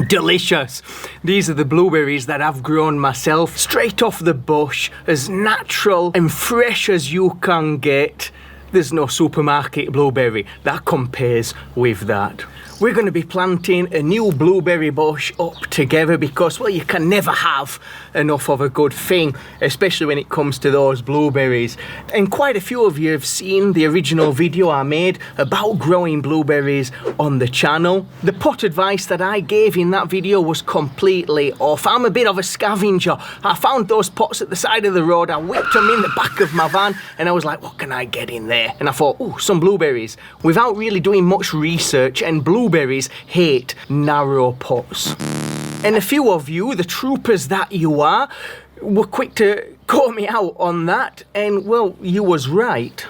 Delicious. These are the blueberries that I've grown myself, straight off the bush, as natural and fresh as you can get. There's no supermarket blueberry that compares with that. We're going to be planting a new blueberry bush up together because, well, you can never have enough of a good thing, especially when it comes to those blueberries. And quite a few of you have seen the original video I made about growing blueberries on the channel. The pot advice that I gave in that video was completely off. I'm a bit of a scavenger. I found those pots at the side of the road, I whipped them in the back of my van, and I was like, what can I get in there? And I thought, oh, some blueberries. Without really doing much research, and blueberries hate narrow pots. And a few of you, the troopers that you are, were quick to call me out on that, and well, you was right.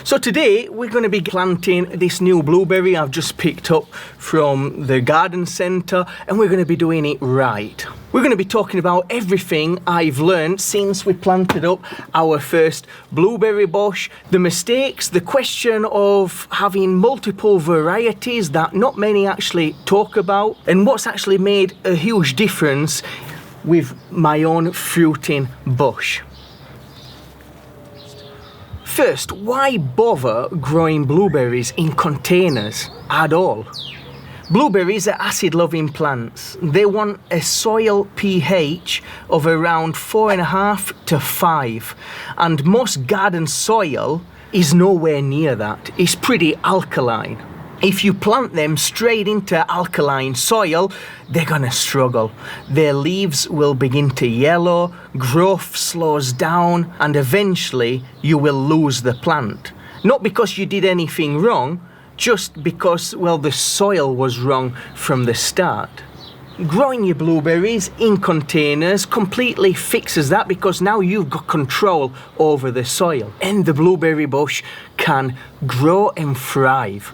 So today we're going to be planting this new blueberry I've just picked up from the garden centre, and we're going to be doing it right. We're going to be talking about everything I've learned since we planted up our first blueberry bush, the mistakes, the question of having multiple varieties that not many actually talk about, and what's actually made a huge difference with my own fruiting bush. First, why bother growing blueberries in containers at all? Blueberries are acid-loving plants. They want a soil pH of around 4.5 to 5, and most garden soil is nowhere near that. It's pretty alkaline. If you plant them straight into alkaline soil, they're gonna struggle. Their leaves will begin to yellow, growth slows down, and eventually you will lose the plant. Not because you did anything wrong, just because, well, the soil was wrong from the start. Growing your blueberries in containers completely fixes that, because now you've got control over the soil, and the blueberry bush can grow and thrive.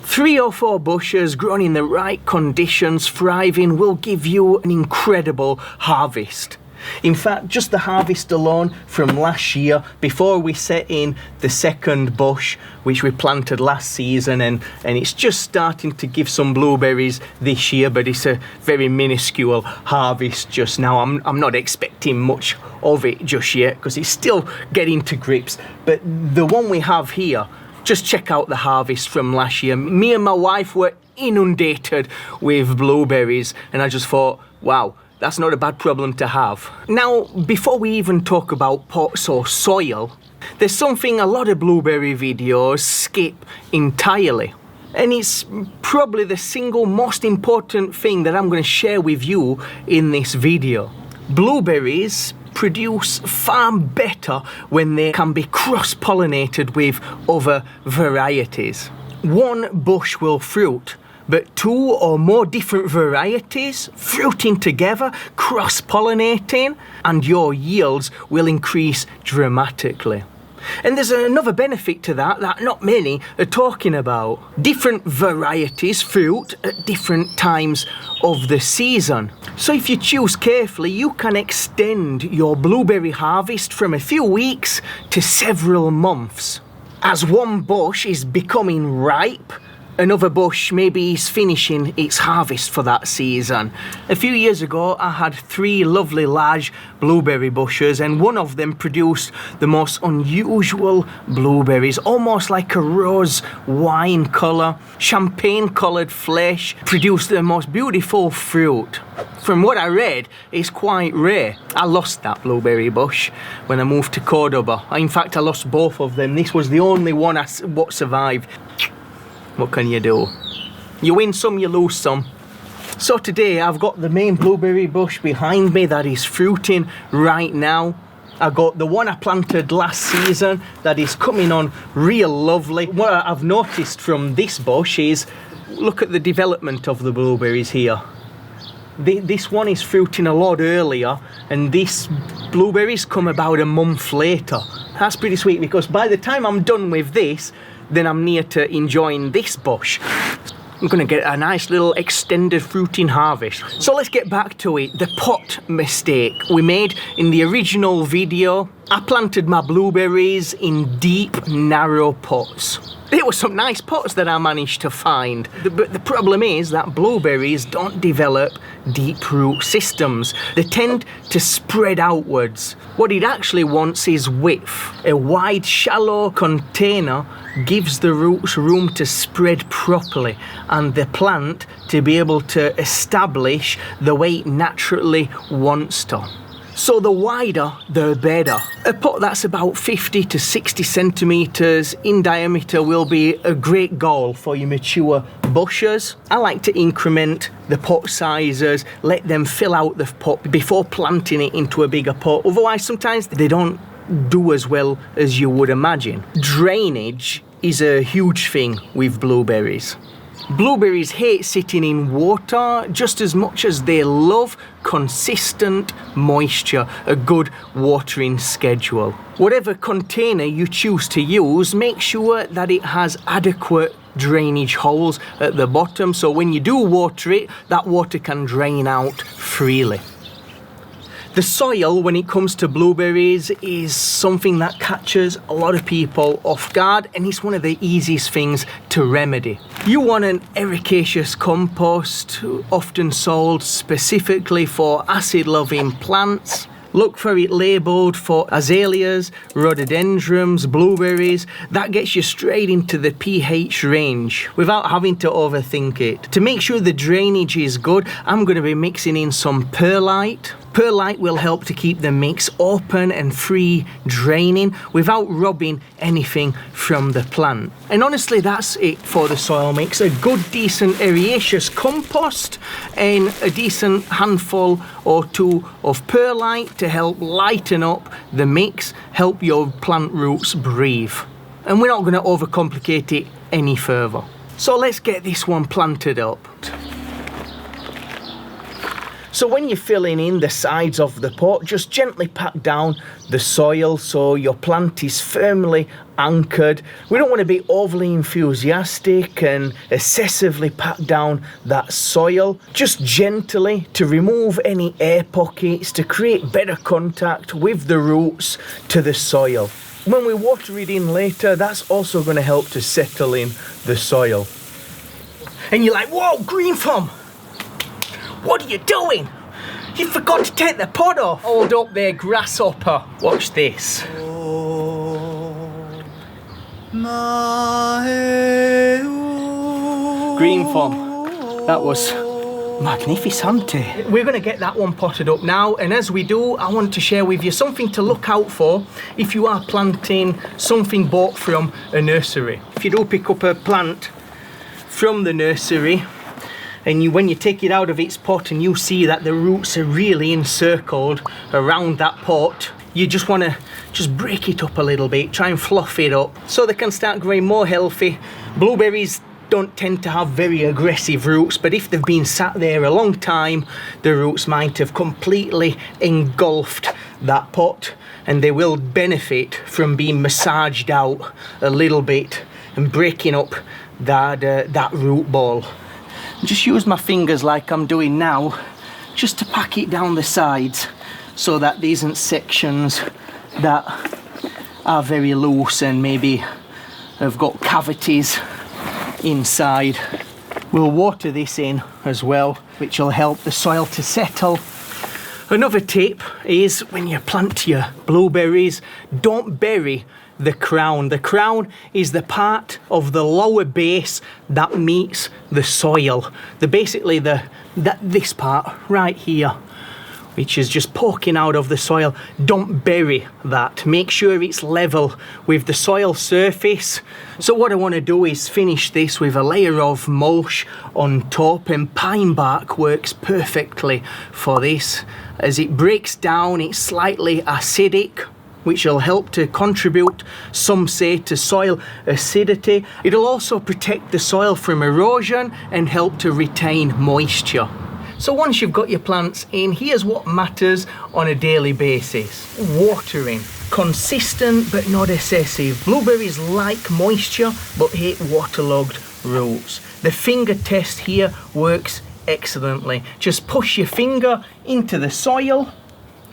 3 or 4 bushes grown in the right conditions, thriving, will give you an incredible harvest. In fact, just the harvest alone from last year, before we set in the second bush, which we planted last season, and it's just starting to give some blueberries this year, but it's a very minuscule harvest just now. I'm not expecting much of it just yet, because it's still getting to grips. But the one we have here, just check out the harvest from last year. Me and my wife were inundated with blueberries, and I just thought, wow, that's not a bad problem to have. Now, before we even talk about pots or soil, there's something a lot of blueberry videos skip entirely. And it's probably the single most important thing that I'm going to share with you in this video. Blueberries produce far better when they can be cross-pollinated with other varieties. One bush will fruit, but 2 or more different varieties fruiting together, cross-pollinating, and your yields will increase dramatically. And there's another benefit to that not many are talking about. Different varieties fruit at different times of the season. So if you choose carefully, you can extend your blueberry harvest from a few weeks to several months. As one bush is becoming ripe, another bush maybe is finishing its harvest for that season. A few years ago, I had 3 lovely large blueberry bushes, and one of them produced the most unusual blueberries, almost like a rose wine colour, champagne coloured flesh, produced the most beautiful fruit. From what I read, it's quite rare. I lost that blueberry bush when I moved to Cordoba. In fact, I lost both of them. This was the only one what survived. What can you do? You win some, you lose some. So today I've got the main blueberry bush behind me that is fruiting right now. I got the one I planted last season that is coming on real lovely. What I've noticed from this bush is, look at the development of the blueberries here. This one is fruiting a lot earlier, and this blueberries come about a month later. That's pretty sweet, because by the time I'm done with this, then I'm near to enjoying this bush. I'm gonna get a nice little extended fruiting harvest. So let's get back to it. The pot mistake we made in the original video. I planted my blueberries in deep, narrow pots. There were some nice pots that I managed to find. But the problem is that blueberries don't develop deep root systems. They tend to spread outwards. What it actually wants is width. A wide, shallow container gives the roots room to spread properly and the plant to be able to establish the way it naturally wants to. So the wider, the better. A pot that's about 50 to 60 centimetres in diameter will be a great goal for your mature bushes. I like to increment the pot sizes, let them fill out the pot before planting it into a bigger pot. Otherwise, sometimes they don't do as well as you would imagine. Drainage is a huge thing with blueberries. Blueberries hate sitting in water just as much as they love consistent moisture, a good watering schedule. Whatever container you choose to use, make sure that it has adequate drainage holes at the bottom, so when you do water it, that water can drain out freely. The soil, when it comes to blueberries, is something that catches a lot of people off guard, and it's one of the easiest things to remedy. You want an ericaceous compost, often sold specifically for acid-loving plants. Look for it labelled for azaleas, rhododendrons, blueberries. That gets you straight into the pH range without having to overthink it. To make sure the drainage is good, I'm going to be mixing in some perlite. Perlite will help to keep the mix open and free draining without robbing anything from the plant. And honestly, that's it for the soil mix. A good, decent eriaceous compost and a decent handful or two of perlite to help lighten up the mix, help your plant roots breathe. And we're not going to overcomplicate it any further. So let's get this one planted up. So when you're filling in the sides of the pot, just gently pack down the soil so your plant is firmly anchored. We don't want to be overly enthusiastic and excessively pack down that soil. Just gently to remove any air pockets, to create better contact with the roots to the soil. When we water it in later, that's also going to help to settle in the soil. And you're like, whoa, green thumb! What are you doing? You forgot to take the pod off. Hold up there, grasshopper. Watch this. Green thumb. That was magnificente. We're going to get that one potted up now, and as we do, I want to share with you something to look out for if you are planting something bought from a nursery. If you do pick up a plant from the nursery, and when you take it out of its pot and you see that the roots are really encircled around that pot, you just want to break it up a little bit, try and fluff it up so they can start growing more healthy. Blueberries don't tend to have very aggressive roots, but if they've been sat there a long time, the roots might have completely engulfed that pot, and they will benefit from being massaged out a little bit and breaking up that root ball. Just use my fingers like I'm doing now, just to pack it down the sides so that there isn't sections that are very loose and maybe have got cavities inside. We'll water this in as well, which will help the soil to settle. Another tip is when you plant your blueberries, don't bury the crown. The crown is the part of the lower base that meets the soil. This part right here, which is just poking out of the soil. Don't bury that. Make sure it's level with the soil surface. So what I want to do is finish this with a layer of mulch on top, and pine bark works perfectly for this. As it breaks down, it's slightly acidic, which will help to contribute, some say, to soil acidity. It'll also protect the soil from erosion and help to retain moisture. So once you've got your plants in, here's what matters on a daily basis. Watering. Consistent but not excessive. Blueberries like moisture but hate waterlogged roots. The finger test here works excellently. Just push your finger into the soil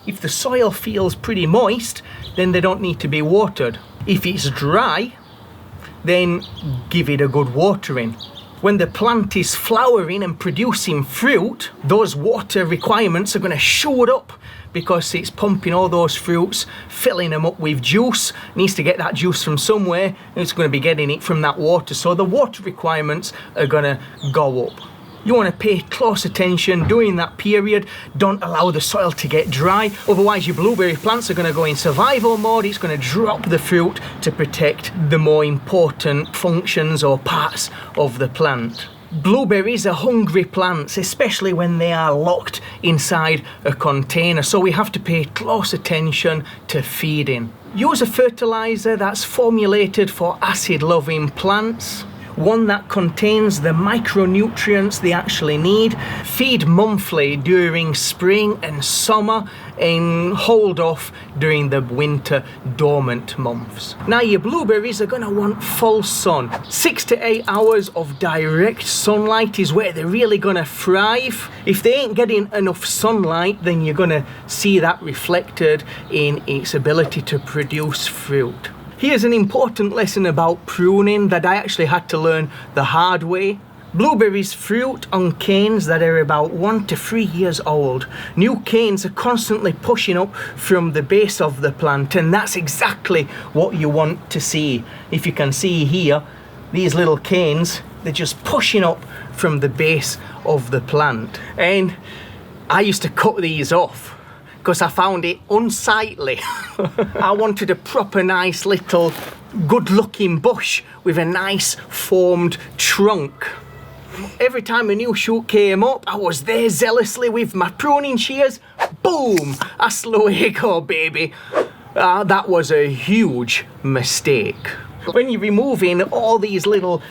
If the soil feels pretty moist, then they don't need to be watered. If it's dry, then give it a good watering. When the plant is flowering and producing fruit, those water requirements are going to shoot up because it's pumping all those fruits, filling them up with juice. It needs to get that juice from somewhere, and it's going to be getting it from that water. So the water requirements are going to go up. You want to pay close attention during that period. Don't allow the soil to get dry, otherwise your blueberry plants are going to go in survival mode. It's going to drop the fruit to protect the more important functions or parts of the plant. Blueberries are hungry plants, especially when they are locked inside a container, so we have to pay close attention to feeding. Use a fertilizer that's formulated for acid-loving plants, one that contains the micronutrients they actually need. Feed monthly during spring and summer, and hold off during the winter dormant months. Now your blueberries are going to want full sun. 6 to 8 hours of direct sunlight is where they're really going to thrive. If they ain't getting enough sunlight, then you're going to see that reflected in its ability to produce fruit. Here's an important lesson about pruning that I actually had to learn the hard way. Blueberries fruit on canes that are about 1 to 3 years old. New canes are constantly pushing up from the base of the plant, and that's exactly what you want to see. If you can see here, these little canes, they're just pushing up from the base of the plant. And I used to cut these off because I found it unsightly. I wanted a proper nice little good looking bush with a nice formed trunk. Every time a new shoot came up, I was there zealously with my pruning shears. Boom! I slew it, go baby. That was a huge mistake. When you're removing all these little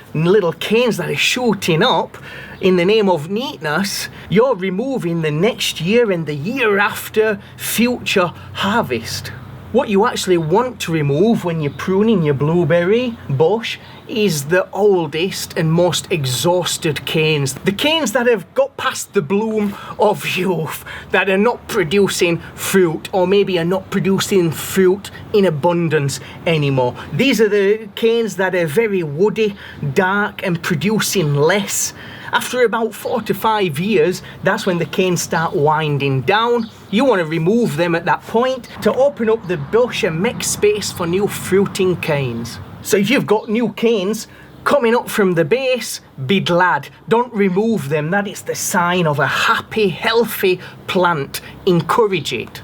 canes that are shooting up in the name of neatness, you're removing the next year and the year after future harvest. What you actually want to remove when you're pruning your blueberry bush is the oldest and most exhausted canes. The canes that have got past the bloom of youth, that are not producing fruit, or maybe are not producing fruit in abundance anymore. These are the canes that are very woody, dark, and producing less. After about 4 to 5 years, that's when the canes start winding down. You want to remove them at that point to open up the bush and make space for new fruiting canes. So if you've got new canes coming up from the base, be glad. Don't remove them. That is the sign of a happy, healthy plant. Encourage it.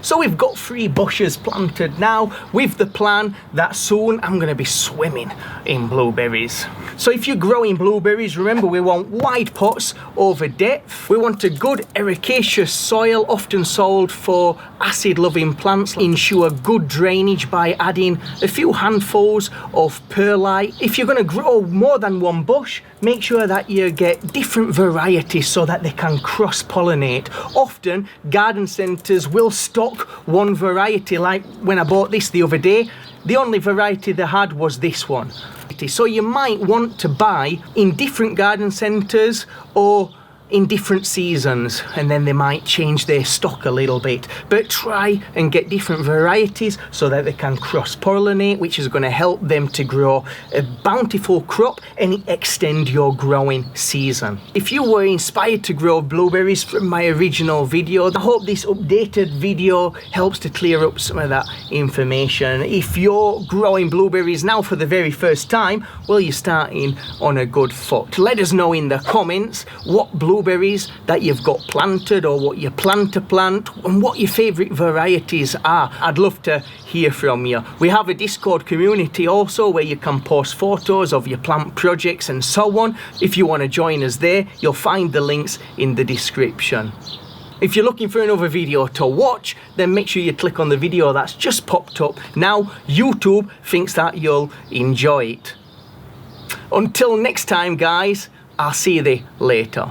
So we've got 3 bushes planted now, with the plan that soon I'm going to be swimming in blueberries. So if you're growing blueberries, remember we want wide pots over depth. We want a good ericaceous soil, often sold for acid-loving plants. Ensure good drainage by adding a few handfuls of perlite. If you're going to grow more than one bush, make sure that you get different varieties so that they can cross-pollinate. Often garden centres will stock one variety, like when I bought this the other day, the only variety they had was this one. So you might want to buy in different garden centres or in different seasons, and then they might change their stock a little bit. But try and get different varieties so that they can cross-pollinate, which is going to help them to grow a bountiful crop and extend your growing season. If you were inspired to grow blueberries from my original video, I hope this updated video helps to clear up some of that information. If you're growing blueberries now for the very first time, well, you're starting on a good foot. Let us know in the comments what blueberries that you've got planted, or what you plan to plant, and what your favourite varieties are. I'd love to hear from you. We have a Discord community also where you can post photos of your plant projects and so on. If you want to join us there, you'll find the links in the description. If you're looking for another video to watch, then make sure you click on the video that's just popped up. Now YouTube thinks that you'll enjoy it. Until next time guys, I'll see you later.